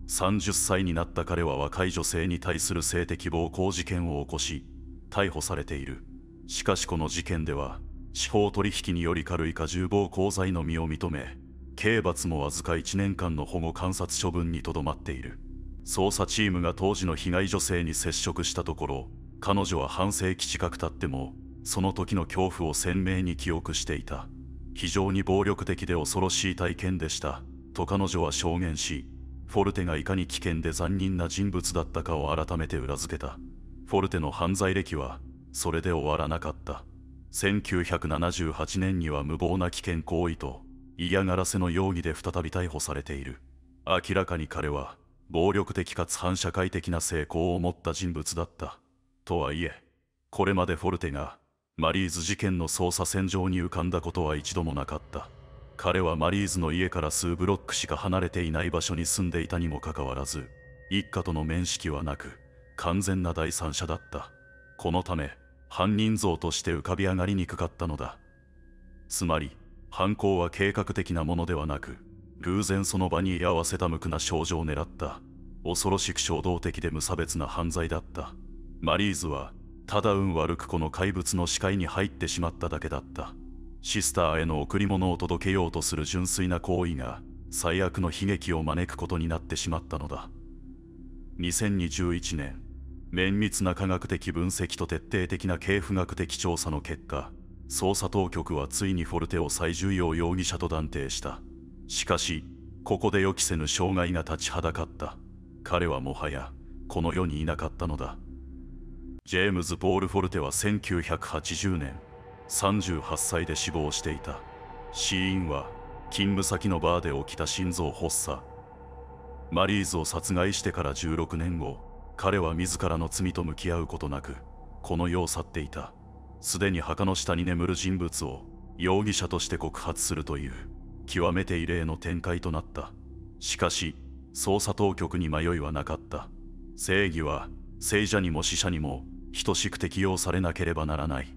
30歳になった彼は若い女性に対する性的暴行事件を起こし、逮捕されている。しかしこの事件では、司法取引により軽い過重暴行罪のみを認め、刑罰もわずか1年間の保護観察処分にとどまっている。捜査チームが当時の被害女性に接触したところ、彼女は半世紀近く経っても、その時の恐怖を鮮明に記憶していた。非常に暴力的で恐ろしい体験でした、と彼女は証言し、フォルテがいかに危険で残忍な人物だったかを改めて裏付けた。フォルテの犯罪歴は、それで終わらなかった。1978年には無謀な危険行為と嫌がらせの容疑で再び逮捕されている。明らかに彼は暴力的かつ反社会的な成功を持った人物だった。とはいえ、これまでフォルテがマリーズ事件の捜査線上に浮かんだことは一度もなかった。彼はマリーズの家から数ブロックしか離れていない場所に住んでいたにもかかわらず、一家との面識はなく、完全な第三者だった。このため、犯人像として浮かび上がりにくかったのだ。つまり、犯行は計画的なものではなく、偶然その場に居合わせた無垢な少女を狙った、恐ろしく衝動的で無差別な犯罪だった。マリーズは、ただ運悪くこの怪物の視界に入ってしまっただけだった。シスターへの贈り物を届けようとする純粋な行為が、最悪の悲劇を招くことになってしまったのだ。2021年、綿密な科学的分析と徹底的な経府学的調査の結果、捜査当局はついにフォルテを最重要容疑者と断定した。しかし、ここで予期せぬ障害が立ちはだかった。彼はもはや、この世にいなかったのだ。ジェームズ・ポール・フォルテは1980年、38歳で死亡していた。死因は、勤務先のバーで起きた心臓発作。マリーズを殺害してから16年後、彼は自らの罪と向き合うことなく、この世を去っていた。すでに墓の下に眠る人物を容疑者として告発するという、極めて異例の展開となった。しかし、捜査当局に迷いはなかった。正義は、生者にも死者にも、等しく適用されなければならない。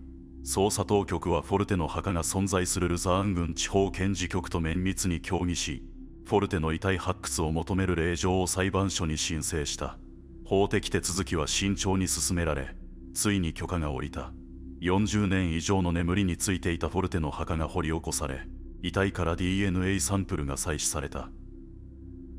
捜査当局はフォルテの墓が存在するルザーン郡地方検事局と綿密に協議し、フォルテの遺体発掘を求める令状を裁判所に申請した。法的手続きは慎重に進められ、ついに許可が下りた。40年以上の眠りについていたフォルテの墓が掘り起こされ、遺体から DNA サンプルが採取された。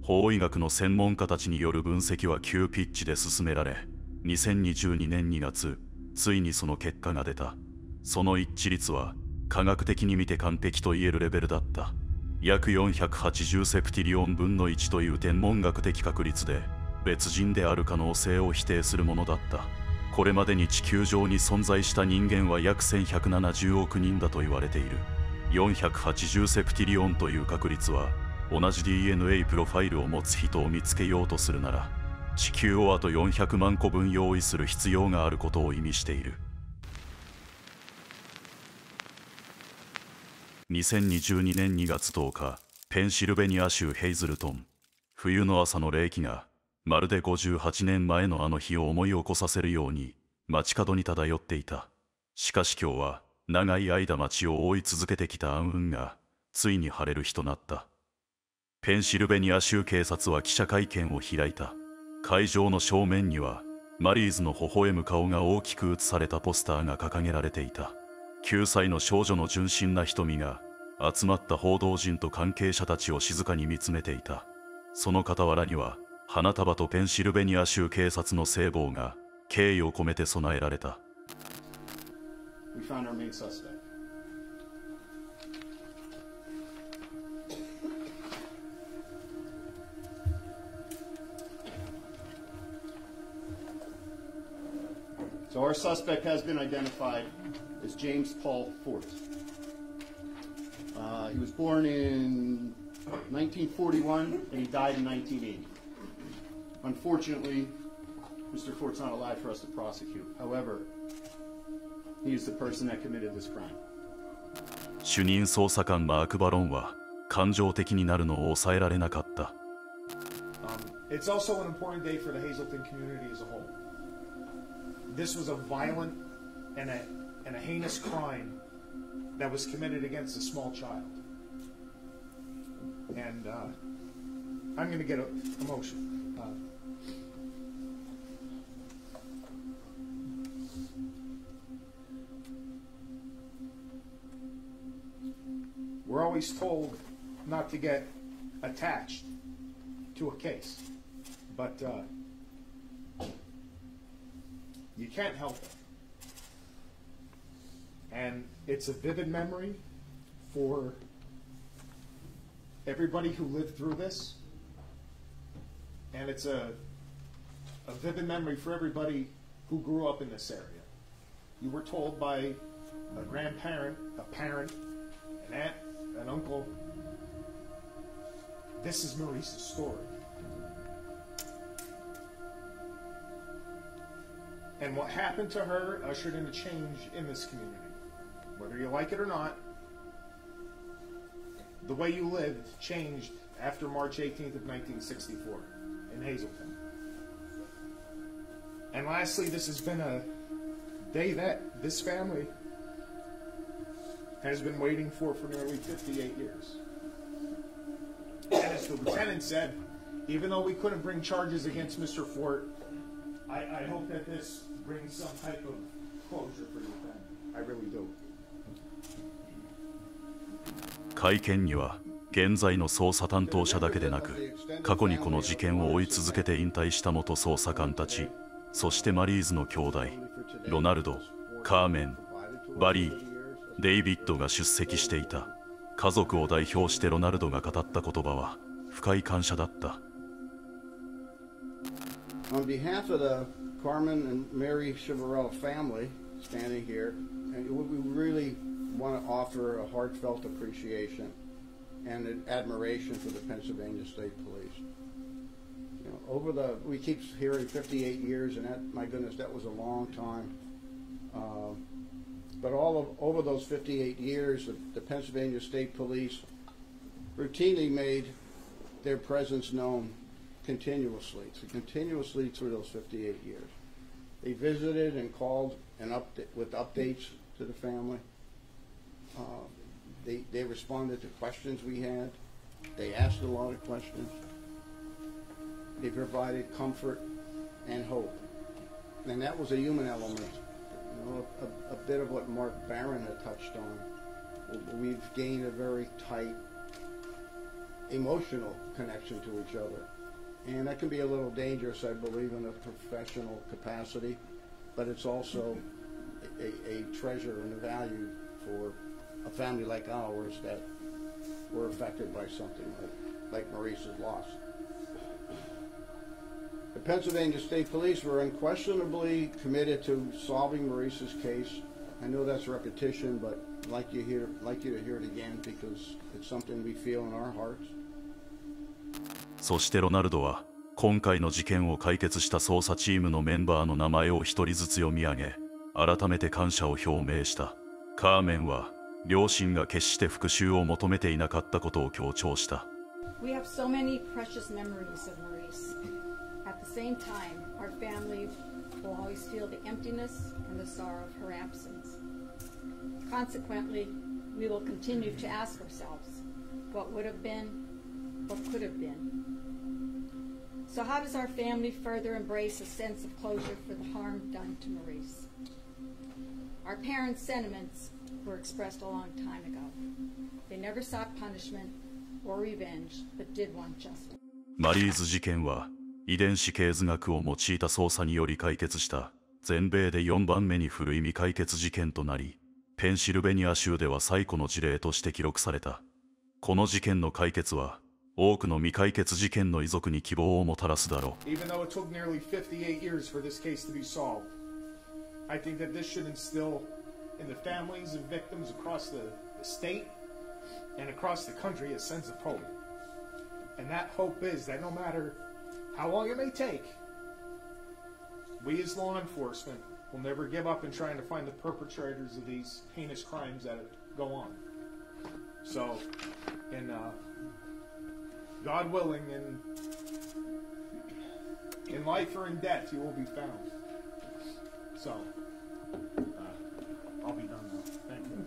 法医学の専門家たちによる分析は急ピッチで進められ、2022年2月、ついにその結果が出た。その一致率は、科学的に見て完璧と言えるレベルだった。約480セプティリオン分の1という天文学的確率で、別人である可能性を否定するものだった。これまでに地球上に存在した人間は約1170億人だと言われている。480セプティリオンという確率は、同じ DNA プロファイルを持つ人を見つけようとするなら、地球をあと400万個分用意する必要があることを意味している。2022年2月10日、ペンシルベニア州ヘイズルトン。冬の朝の冷気が、まるで58年前のあの日を思い起こさせるように、街角に漂っていた。しかし今日は、長い間街を覆い続けてきた暗雲が、ついに晴れる日となった。ペンシルベニア州警察は記者会見を開いた。会場の正面には、マリーズの微笑む顔が大きく写されたポスターが掲げられていた。9歳の少女の純真な瞳が、集まった報道陣と関係者たちを静かに見つめていた。その傍らには、花束とペンシルベニア州警察の聖棒が、敬意を込めて備えられた。So our suspect has been identified as James Paul Fort. He was born in 1941 and he died in 1980. Unfortunately, Mr. Fort's not alive for us to prosecute. However, he is the person that committed this crime. 主任捜査官マーク・バロンは感情的になるのを抑えられなかった。It's also an important day for the Hazleton community as a whole. This was a violent and a heinous crime that was committed against a small child. And I'm going to get emotional. We're always told not to get attached to a case, but you can't help it. And it's a vivid memory for everybody who lived through this, and it's a vivid memory for everybody who grew up in this area. You were told by a grandparent, a parent, an aunt, an uncle, this is Maurice's story. And what happened to her ushered in a change in this community. Whether you like it or not, the way you lived changed after March 18th of 1964 in Hazleton. And lastly, this has been a day that this family has been waiting for nearly 58 years. And as the lieutenant said, even though we couldn't bring charges against Mr. Fort, I hope that this brings some type of closure for your family. I really do. 会見には現在の捜査担当者だけでなく、過去にこの事件を追い続けて引退した元捜査官たち、そしてマリーズの兄弟、ロナルド、カーメン、バリー、デイビッドが出席していた。家族を代表してロナルドが語った言葉は深い感謝だった。On behalf of the Carmen and Mary Chivarella family standing here, and we really want to offer a heartfelt appreciation and an admiration for the Pennsylvania State Police. You know, we keep hearing 58 years, and that, my goodness, that was a long time. But over those 58 years, the Pennsylvania State Police routinely made their presence known continuously through those 58 years. They visited and called with updates to the family. They responded to questions we had. They asked a lot of questions. They provided comfort and hope. And that was a human element. You know, a bit of what Mark Barron had touched on. We've gained a very tight emotional connection to each other. And that can be a little dangerous, I believe, in a professional capacity, but it's also a treasure and a value for a family like ours that were affected by something like Maurice's loss. The Pennsylvania State Police were unquestionably committed to solving Maurice's case. I know that's repetition, but I'd like you to hear it again because it's something we feel in our hearts. そしてロナルドは今回の事件を解決した捜査チームのメンバーの名前を一人ずつ読み上げ、改めて感謝を表明した。カーメンは両親が決して復讐を求めていなかったことを強調した。We have so many precious memories of Maurice. At the same time, our family will always feel the emptiness and the sorrow of her absence. Consequently, we will continue to ask ourselves, what would have been, what could have been. So how does our family further embrace a sense of closure for the harm done to Maurice? Our parents' sentiments were expressed a long time ago. They never sought punishment or revenge, but did want justice. マリーズ事件は遺伝子系図学を用いた捜査により解決した全米で4番目に古い未解決事件となり、ペンシルベニア州では最古の事例として記録された。この事件の解決は多くの未解決事件の遺族に希望をもたらすだろう。Even though it took nearly 58 years for this case to be solved, I think that this should instill in the families of victims across the state and across the country a sense of hope. And that hope is that no matter how long it may take, we as law enforcement will never give up in trying to find the perpetrators of these heinous crimes that go on. So, God willing, in life or in death, you will be found. So, I'll be done now. Thank you.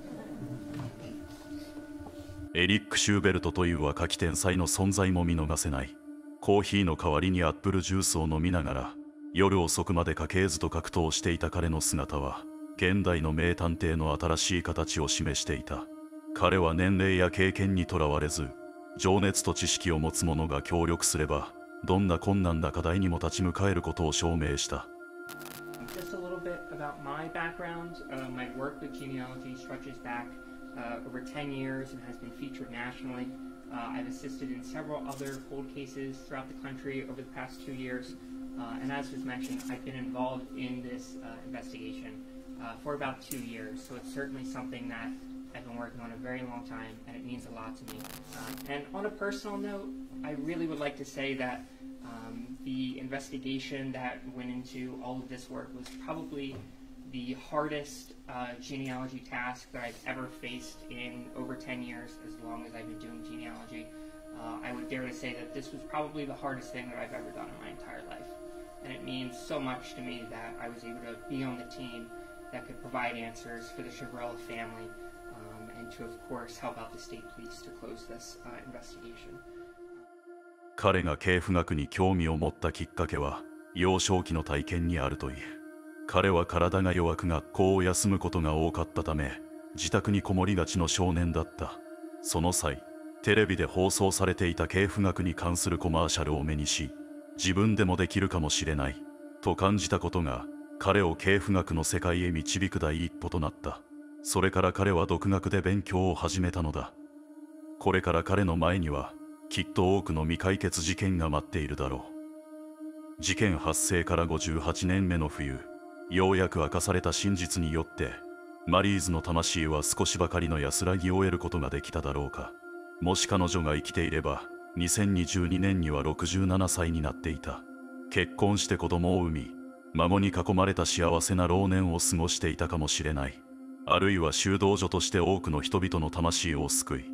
エリック・シューベルトという若き天才の存在も見逃せない。コーヒーの代わりにアップルジュースを飲みながら夜遅くまで家系図と格闘していた彼の姿は現代の名探偵の新しい形を示していた。彼は年齢や経験にとらわれず、情熱と知識を持つ者が協力すればどんな困難な課題にも立ち向かえることを証明した。Just a little bit about my background. My work with genealogy stretches back over 10 years and has been featured nationally. I've assisted in several other cold cases throughout the country over the past 2 years. And as was mentioned, I've been involved in this investigation for about 2 years. So it's certainly something that I've been working on a very long time, and it means a lot to me. And on a personal note, I really would like to say that the investigation that went into all of this work was probably the hardest genealogy task that I've ever faced in over 10 years, as long as I've been doing genealogy. I would dare to say that this was probably the hardest thing that I've ever done in my entire life. And it means so much to me that I was able to be on the team that could provide answers for the Chivarella family and to, of course, help out the state police to close this investigation. 彼が系譜学に興味を持ったきっかけは幼少期の体験にあるという。彼は体が弱く学校を休むことが多かったため自宅にこもりがちの少年だった。その際テレビで放送されていた系譜学に関するコマーシャルを目にし、自分でもできるかもしれないと感じたことが彼を系譜学の世界へ導く第一歩となった。それから彼は独学で勉強を始めたのだ。これから彼の前にはきっと多くの未解決事件が待っているだろう。事件発生から58年目の冬、ようやく明かされた真実によってマリーズの魂は少しばかりの安らぎを得ることができただろうか。もし彼女が生きていれば2022年には67歳になっていた。結婚して子供を産み孫に囲まれた幸せな老年を過ごしていたかもしれない。あるいは修道女として多くの人々の魂を救い、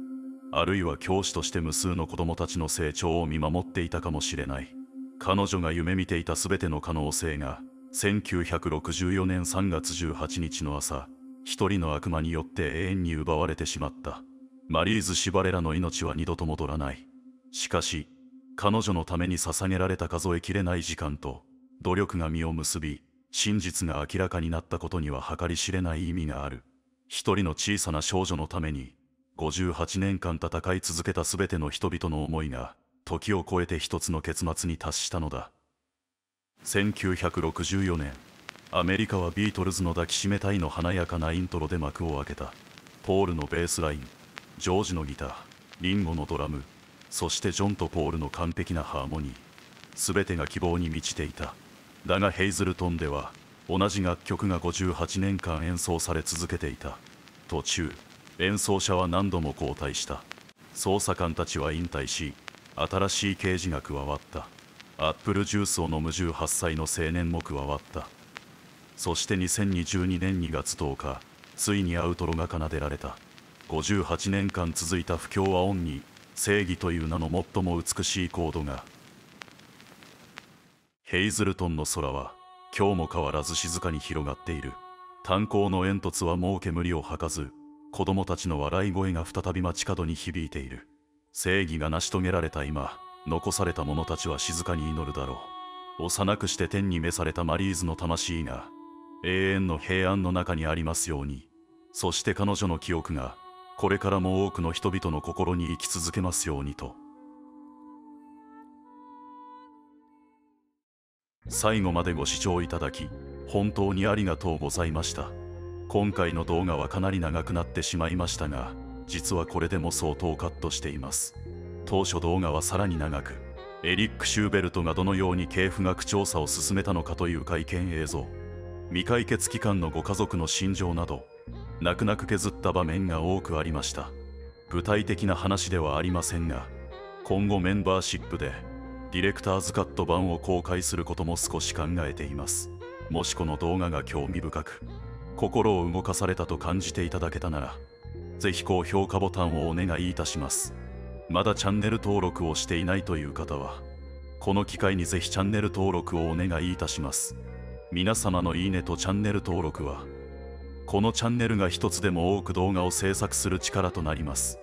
あるいは教師として無数の子供たちの成長を見守っていたかもしれない。彼女が夢見ていた全ての可能性が1964年3月18日の朝、一人の悪魔によって永遠に奪われてしまった。マリーズ・シバレラの命は二度と戻らない。しかし彼女のために捧げられた数えきれない時間と努力が実を結び、真実が明らかになったことには計り知れない意味がある。一人の小さな少女のために58年間戦い続けた全ての人々の思いが時を超えて一つの結末に達したのだ。1964年、アメリカはビートルズの抱きしめたいの華やかなイントロで幕を開けた。ポールのベースライン、ジョージのギター、リンゴのドラム、そしてジョンとポールの完璧なハーモニー、全てが希望に満ちていた。だがヘイズルトンでは同じ楽曲が58年間演奏され続けていた。途中演奏者は何度も交代した。捜査官たちは引退し、新しい刑事が加わった。アップルジュースを飲む18歳の青年も加わった。そして2022年2月10日、ついにアウトロが奏でられた。58年間続いた不協和音に正義という名の最も美しいコードが。ヘイズルトンの空は今日も変わらず静かに広がっている。炭鉱の煙突はもう煙を吐かず、子供たちの笑い声が再び街角に響いている。正義が成し遂げられた今、残された者たちは静かに祈るだろう。幼くして天に召されたマリーズの魂が永遠の平安の中にありますように。そして彼女の記憶がこれからも多くの人々の心に生き続けますようにと。最後までご視聴いただき本当にありがとうございました。今回の動画はかなり長くなってしまいましたが、実はこれでも相当カットしています。当初動画はさらに長く、エリック・シューベルトがどのように系譜学調査を進めたのかという会見映像、未解決期間のご家族の心情など泣く泣く削った場面が多くありました。具体的な話ではありませんが、今後メンバーシップでディレクターズカット版を公開することも少し考えています。もしこの動画が興味深く心を動かされたと感じていただけたなら、ぜひ高評価ボタンをお願いいたします。まだチャンネル登録をしていないという方は、この機会にぜひチャンネル登録をお願いいたします。皆様のいいねとチャンネル登録は、このチャンネルが一つでも多く動画を制作する力となります。